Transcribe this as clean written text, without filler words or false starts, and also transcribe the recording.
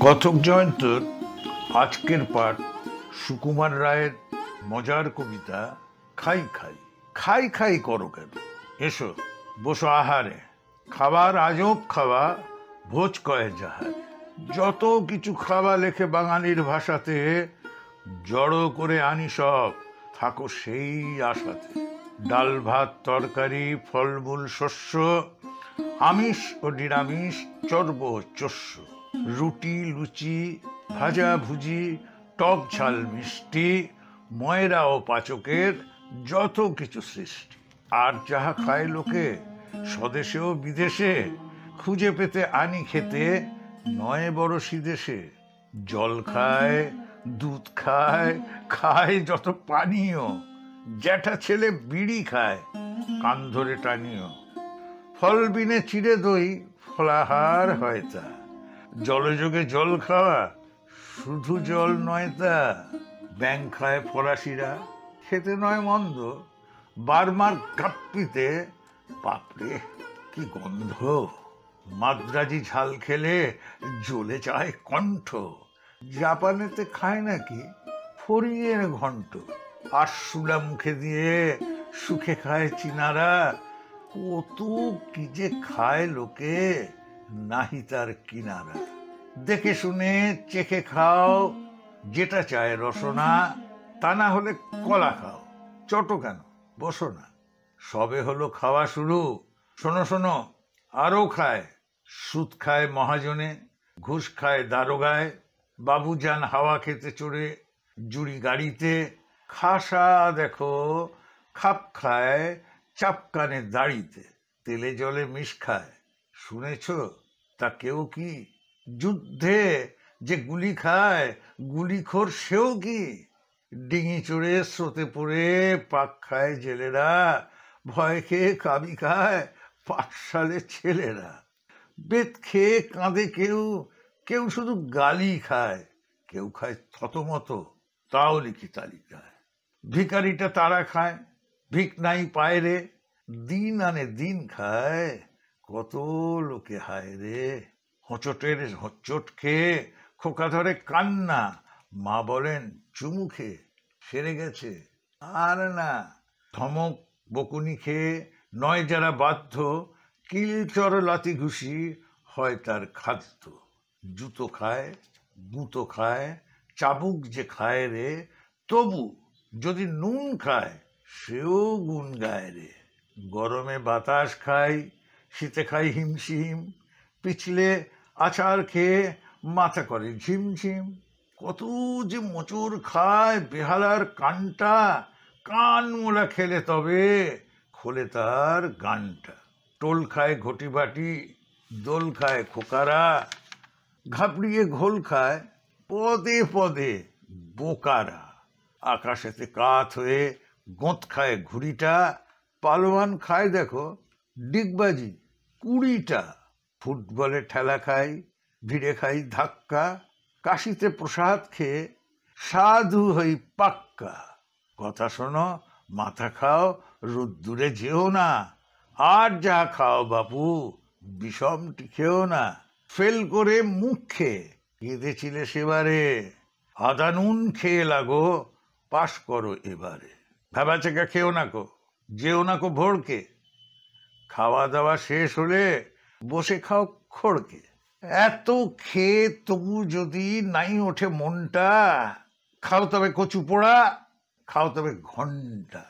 কথক জয়ন্তর আজকের পাঠ সুকুমার রায়ের মজার কবিতা খাই খাই। খাই খাই করো কেন, এসো বসো আহারে, খাবার আজব খাওয়া ভোজ কয়ে যাহারে। যত কিছু খাওয়া লেখে বাঙালির ভাষাতে, জড়ো করে আনি সব, থাকো সেই আশাতে। ডাল ভাত তরকারি ফলমূল শস্য, আমিষ ও নিরামিষ চর্ব চস্য, রুটি লুচি ভাজা ভুজি টক ঝাল মিষ্টি, ময়রা ও পাচকের যত কিছু সৃষ্টি। আর যাহা খায় লোকে স্বদেশে ও বিদেশে, খুঁজে পেতে আনি খেতে নয় বড় সিদেশে। জল খায় দুধ খায় খায় যত পানীয়, জ্যাঠা ছেলে বিড়ি খায় কান ধরে টানিও। ফল বিনে চিড়ে দই ফলাহার হয় তা, জলযোগে জল খাওয়া শুধু জল নয় তা। ব্যাং খায় ফরাসিরা খেতে নয় মন্দ, বারমার কাপ্পিতে বাপরে কি গন্ধ। মাদ্রাজি ঝাল খেলে জ্বলে যায় কণ্ঠ, জাপানেতে খায় নাকি ফড়িংয়ের ঘন্ট। আরশোলা মুখে দিয়ে সুখে খায় চীনারা, কত কি যে খায় লোকে নাহি তার কিনারা। দেখে শুনে চেখে খাও যেটা চায় রসনা, তা না হলে কলা খাও, চটো কেন বসো না। সবে হলো খাওয়া শুরু, শোনো শোনো আরো খায়। সুদ খায় মহাজনে, ঘুষ খায় দারোগায়, বাবু যান হাওয়া খেতে চড়ে জুড়ি গাড়িতে। খাসা দেখো খাপ খায় চাপকানে দাড়িতে, তেলে জলে মিশ খায় শুনেছ তা কেউ কি? যুদ্ধে যে গুলি খায় গুলিখোর সেও কি? ডিঙি চড়ে স্রোতে পড়ে পাক খায় জেলেরা, ভয় খেয়ে কাবি খায় পাঠশালে ছেলেরা। বেত খেয়ে কাঁদে কেউ, কেউ শুধু গালি খায়, কেউ খায় থতমত তাও লিখি তালিকায়। ভিখারিটা তারা খায় ভিক নাই পায় রে, দিন আনে দিন খায় কত লোকে হায় রে। হোঁচটের হোঁচট খেয়ে খোকা ধরে কান্না, মা বলেন চুমু খেয়ে সেরে গেছে আর না। ধমক বকুনি খেয়ে নয় যারা বাধ্য, কিলচর লাতি ঘুষি হয় তার খাদ্য। জুতো খায় গুঁতো খায় চাবুক যে খায় রে, তবু যদি নুন খায় সেও গুণ গায় রে। গরমে বাতাস খাই শীতে খাই হিমশিম, পিছলে আচার খেয়ে মাথা করে ঝিমঝিম। কত যে মোচড় খায় বেহালার কানটা, কান মোলা খেলে তবে খোলে তার গানটা। টোল খায় ঘটি বাটি দোল খায় খোকারা, ঘাবড়িয়ে ঘোল খায় পদে পদে বোকারা। আকাশেতে কাত হয়ে গোঁত খায় ঘুড়িটা, পালোয়ান খায় দেখো ডিগবাজি 20টা। ফুটবলে ঠেলা খাই ভিড়ে খাই ধাক্কা, কাশিতে প্রসাদ খেয়ে সাধু হই পাক্কা। কথা শোনো মাথা খাও রোদ্দুরে যেও না, আর যা খাও বাপু বিষমটি খেও না। ফেল করে মুখ খেয়ে কেঁদেছিলে সেবারে, আদা নুন খেয়ে লাগো পাশ করো এবারে। ভেবাচেকা খেও না কো যেও না কো ভোরকে, খাওয়া দাওয়া শেষ হলে বসে খাও খড়কে। এত খেয়ে তবু যদি নাই ওঠে মনটা, খাও তবে কচু পোড়া খাও তবে ঘন্টা।